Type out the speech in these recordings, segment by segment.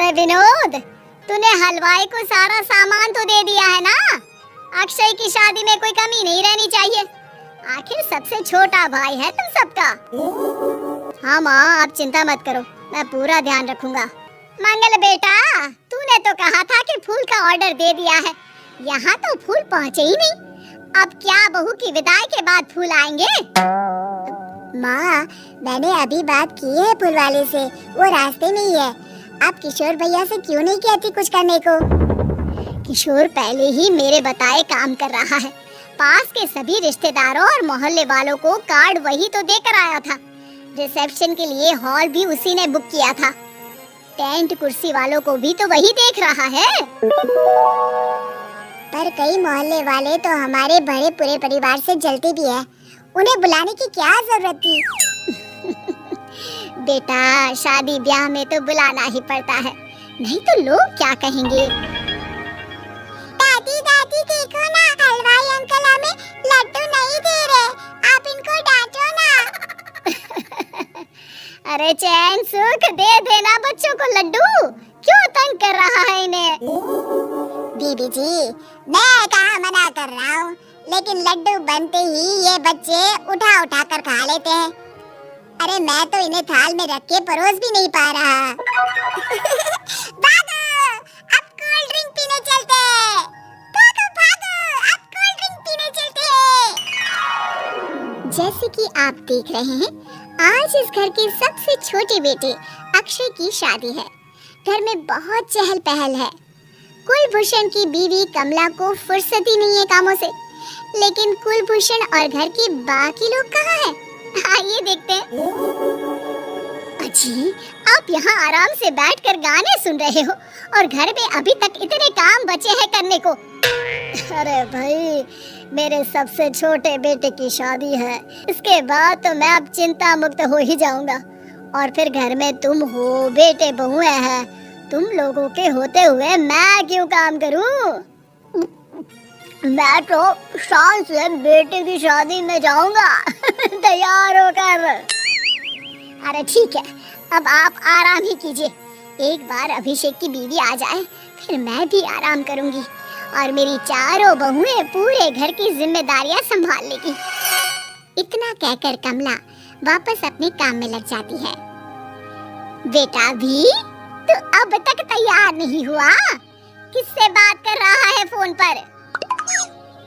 अबे विनोद, तूने हलवाई को सारा सामान तो दे दिया है ना। अक्षय की शादी में कोई कमी नहीं रहनी चाहिए। आखिर सबसे छोटा भाई है तुम सबका। हाँ माँ, आप चिंता मत करो, मैं पूरा ध्यान रखूंगा। मंगल बेटा, तूने तो कहा था कि फूल का ऑर्डर दे दिया है, यहाँ तो फूल पहुँचे ही नहीं। अब क्या बहू की विदाई के बाद फूल आएंगे? माँ, मैंने अभी बात की है फूल वाले से, वो रास्ते में ही है। आप किशोर भैया से क्यों नहीं कहती कुछ करने को? किशोर पहले ही मेरे बताए काम कर रहा है। पास के सभी रिश्तेदारों और मोहल्ले वालों को कार्ड वही तो देकर आया था। रिसेप्शन के लिए हॉल भी उसी ने बुक किया था। टेंट कुर्सी वालों को भी तो वही देख रहा है। पर कई मोहल्ले वाले तो हमारे बड़े पूरे परिवार से जलते भी है, उन्हें बुलाने की क्या जरूरत थी? बेटा, शादी ब्याह में तो बुलाना ही पड़ता है, नहीं तो लोग क्या कहेंगे। दादी दादी देखो ना, हलवाई अंकल हमें लड्डू नहीं दे रहे, आप इनको डांटो ना। अरे चैन सुख दे देना बच्चों को लड्डू, क्यों तंग कर रहा है इन्हें? बीबी जी, मैं कहाँ मना कर रहा हूँ, लेकिन लड्डू बनते ही ये बच्चे उठा उठा कर खा लेते हैं। अरे मैं तो इन्हें थाल में रख के परोस भी नहीं पा रहा। भागो, अब कोल्ड ड्रिंक पीने चलते हैं। भागो भागो, अब कोल्ड ड्रिंक पीने चलते हैं। जैसे कि आप देख रहे हैं, आज इस घर के सबसे छोटे बेटे अक्षय की शादी है। घर में बहुत चहल पहल है। कुलभूषण की बीवी कमला को फुर्सत ही नहीं है कामों से, लेकिन कुलभूषण और घर के बाकी लोग कहाँ हैं? आइए देखते हैं। अजी, आप यहाँ आराम से बैठकर गाने सुन रहे हो और घर में अभी तक इतने काम बचे हैं करने को। अरे भाई, मेरे सबसे छोटे बेटे की शादी है, इसके बाद तो मैं अब चिंता मुक्त हो ही जाऊंगा। और फिर घर में तुम हो, बेटे बहुएं हैं, तुम लोगों के होते हुए मैं क्यों काम करूं? मैं तो शान से बेटे की शादी में जाऊंगा तैयार होकर। अरे ठीक है, अब आप आराम ही कीजिए। एक बार अभिषेक की बीवी आ जाए, फिर मैं भी आराम करूंगी और मेरी चारों बहुएं पूरे घर की जिम्मेदारियां संभाल लेगी। इतना कहकर कमला वापस अपने काम में लग जाती है। बेटा भी, तू अब तक तैयार नहीं हुआ? किससे बात कर रहा है फोन पर?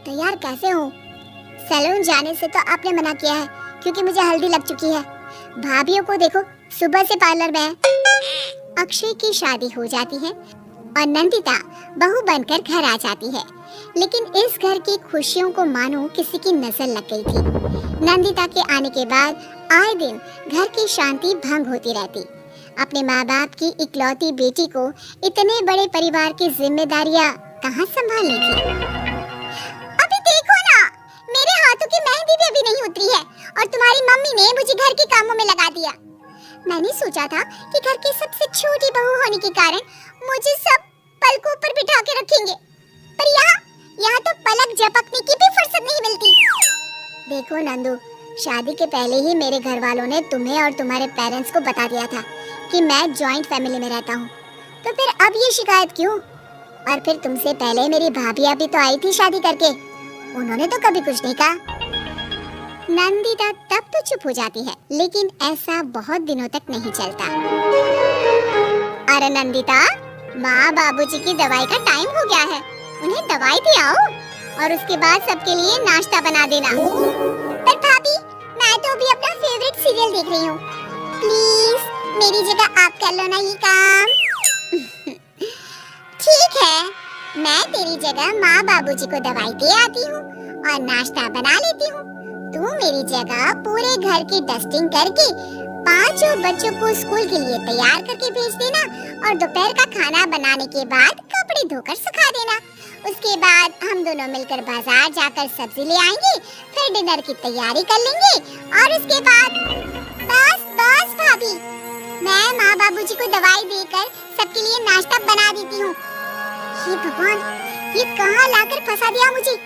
तैयार कैसे हूँ? सैलून जाने से तो आपने मना किया है, क्योंकि मुझे हल्दी लग चुकी है। भाभियों को देखो, सुबह से पार्लर में है। अक्षय की शादी हो जाती है और नंदिता बहू बनकर घर आ जाती है। लेकिन इस घर की खुशियों को मानो किसी की नजर लग गई थी। नंदिता के आने के बाद आए दिन घर की शांति भंग होती रहती। अपने माँ बाप की इकलौती बेटी को इतने बड़े परिवार की जिम्मेदारियाँ कहाँ संभालनी थी? अभी देखो ना, मेरे हाथों की मेहंदी भी अभी नहीं उतरी है और तुम्हारी मम्मी ने मुझे घर के कामों में लगा दिया। मैंने सोचा था कि घर की सबसे छोटी बहू होने के कारण मुझे सब पलकों पर बिठा के रखेंगे, पर यहाँ तो पलक झपकने की भी फुर्सत नहीं मिलती। देखो नंदू, शादी के पहले ही मेरे घर वालों ने तुम्हें और तुम्हारे पेरेंट्स को बता दिया था कि मैं जॉइंट फैमिली में रहता हूँ, तो फिर अब ये शिकायत क्यों? और फिर तुमसे पहले मेरी भाभी भी तो आई थी शादी करके, उन्होंने तो कभी कुछ नहीं कहा। नंदिता तब तो चुप हो जाती है, लेकिन ऐसा बहुत दिनों तक नहीं चलता। अरे नंदिता, माँ बाबूजी की दवाई का टाइम हो गया है, उन्हें दवाई दे आओ और उसके बाद सबके लिए नाश्ता बना देना। पर भाभी, मैं तो अभी अपना फेवरेट सीरियल देख रही हूँ, प्लीज मेरी जगह आप कर लो ना ये काम। ठीक है, मैं तेरी जगह माँ बाबूजी को दवाई दे आती हूँ और नाश्ता बना लेती हूँ। तू मेरी जगह पूरे घर की डस्टिंग करके पांचों बच्चों को स्कूल के लिए तैयार करके भेज देना और दोपहर का खाना बनाने के बाद कपड़े धोकर सुखा देना। उसके बाद हम दोनों मिलकर बाजार जाकर सब्जी ले आएंगे, फिर डिनर की तैयारी कर लेंगे और उसके बाद बस बस भाभी, मैं माँ बाबूजी को दवाई देकर सबके लिए नाश्ता बना देती हूँ। हे भगवान, ये कहाँ लाकर फंसा दिया मुझे।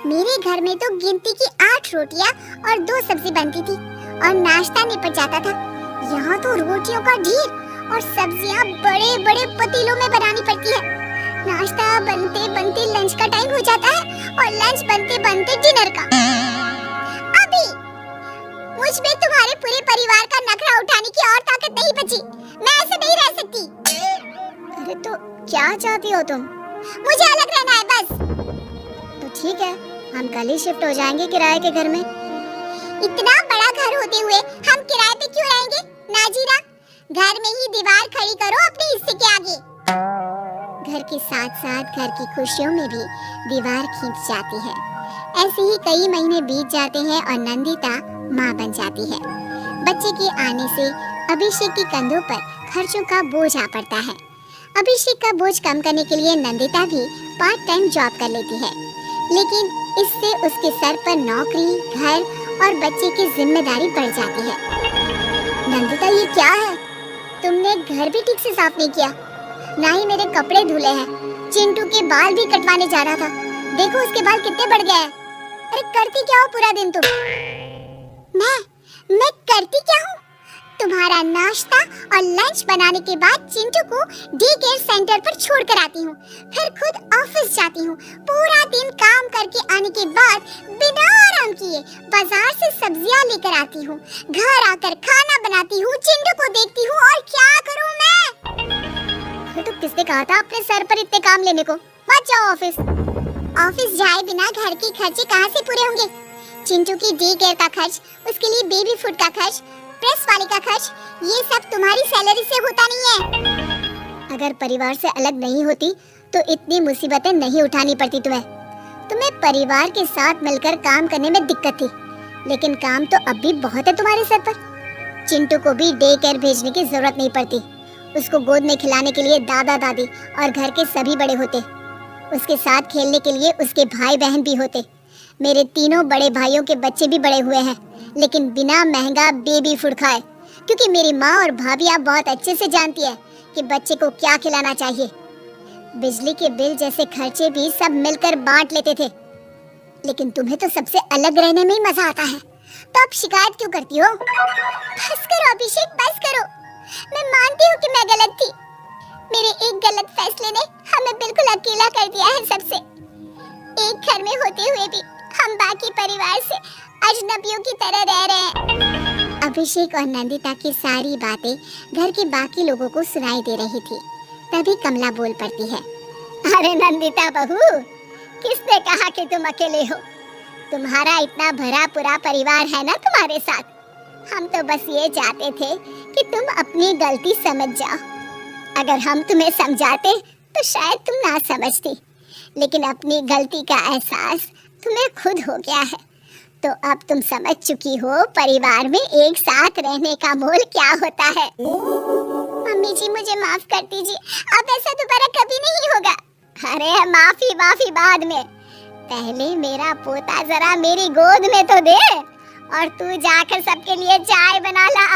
मेरे घर में तो गिनती की 8 रोटियां और 2 सब्जी बनती थी और नाश्ता निपट जाता था। यहाँ तो रोटियों का ढेर और सब्जियाँ बड़े बड़े पतीलों नाश्ता बनते बनते लंच का टाइम हो जाता है और लंच बनते बनते डिनर का। अभी मुझ में तुम्हारे पूरे परिवार का नखरा उठाने की और ताकत नहीं बची। मैं ऐसे नहीं रह सकती। अरे तो क्या चाहती हो तुम? मुझे अलग रहना है बस। तो ठीक है, हम कल ही शिफ्ट हो जाएंगे किराए के घर में। इतना बड़ा घर होते हुए हम किराए पे क्यों रहेंगे? नाजीरा, घर में ही दीवार खड़ी करो अपने हिस्से के आगे। घर के साथ साथ घर की खुशियों में भी दीवार खींच जाती है। ऐसे ही कई महीने बीत जाते हैं और नंदिता माँ बन जाती है। बच्चे के आने से अभिषेक के कंधों पर खर्चों का बोझ आ पड़ता है। अभिषेक का बोझ कम करने के लिए नंदिता भी पार्ट टाइम जॉब कर लेती है, लेकिन इससे उसके सर पर नौकरी, घर और बच्चे की जिम्मेदारी बढ़ जाती है। नंदिता, ये क्या है? तुमने घर भी ठीक से साफ नहीं किया, ना ही मेरे कपड़े धुले हैं। चिंटू के बाल भी कटवाने जा रहा था, देखो उसके बाल कितने बढ़ गए हैं। अरे करती क्या हो पूरा दिन तुम? मैं करती क्या हूँ? तुम्हारा नाश्ता और लंच बनाने के बाद चिंटू को डे केयर सेंटर पर छोड़ कर आती हूँ, फिर खुद ऑफिस जाती हूँ। पूरा दिन काम करके आने के बाद बिना आराम किए बाजार से सब्जियाँ लेकर आती हूँ, घर आकर खाना बनाती हूँ, चिंटू को देखती हूँ और क्या करूँ मैं? तो किसने कहा था अपने सर पर इतने काम लेने को? मत जाओ ऑफिस। ऑफिस जाए बिना घर के खर्चे कहाँ से पूरे होंगे? चिंटू की डे केयर का खर्च, उसके लिए बेबी फूड का खर्च, प्रेस वाले का खर्च, ये सब तुम्हारी सैलरी से होता नहीं है। अगर परिवार से अलग नहीं होती तो इतनी मुसीबतें नहीं उठानी पड़ती तुम्हें। तुम्हें परिवार के साथ मिलकर काम करने में दिक्कत थी, लेकिन काम तो अब भी बहुत है तुम्हारे सर पर। चिंटू को भी डे केयर भेजने की जरूरत नहीं पड़ती। उसको गोद में खिलाने के लिए दादा दादी और घर के सभी बड़े होते। उसके साथ खेलने के लिए उसके भाई बहन भी होते। मेरे तीनों बड़े भाइयों के बच्चे भी बड़े हुए हैं, लेकिन बिना महंगा बेबी फूड खाए, क्योंकि मेरी माँ और भाभियाँ बहुत अच्छे से जानती है कि बच्चे को क्या खिलाना चाहिए। बिजली के बिल जैसे खर्चे भी सब मिलकर बांट लेते थे, लेकिन तुम्हें तो सबसे अलग रहने में ही मजा आता है। तो अब शिकायत क्यों करती हो? बस करो अभिषेक, बस करो। मैं मानती हूँ कि मैं गलत थी। मेरे एक गलत फैसले ने हमें बिल्कुल अकेला कर दिया है सबसे। एक घर में होते हुए भी हम बाकी परिवार से अजनबियों की तरह रह रहे हैं। अभिषेक और नंदिता की सारी बातें घर के बाकी लोगों को सुनाई दे रही थी। तभी कमला बोल पड़ती है। अरे नंदिता बहू, किसने कहा कि तुम अकेले हो? तुम्हारा इतना भरा पूरा परिवार है ना तुम्हारे साथ। हम तो बस ये चाहते थे कि तुम अपनी गलती समझ जाओ। अगर हम तुम्हें समझाते तो शायद तुम ना समझती, लेकिन अपनी गलती का एहसास तुम्हें खुद हो गया है, तो अब तुम समझ चुकी हो परिवार में एक साथ रहने का मोल क्या होता है। मम्मी जी, मुझे माफ कर दीजिए, अब ऐसा दोबारा कभी नहीं होगा। अरे माफी बाद में, पहले मेरा पोता जरा मेरी गोद में तो दे, और तू जाकर सबके लिए चाय बना ला।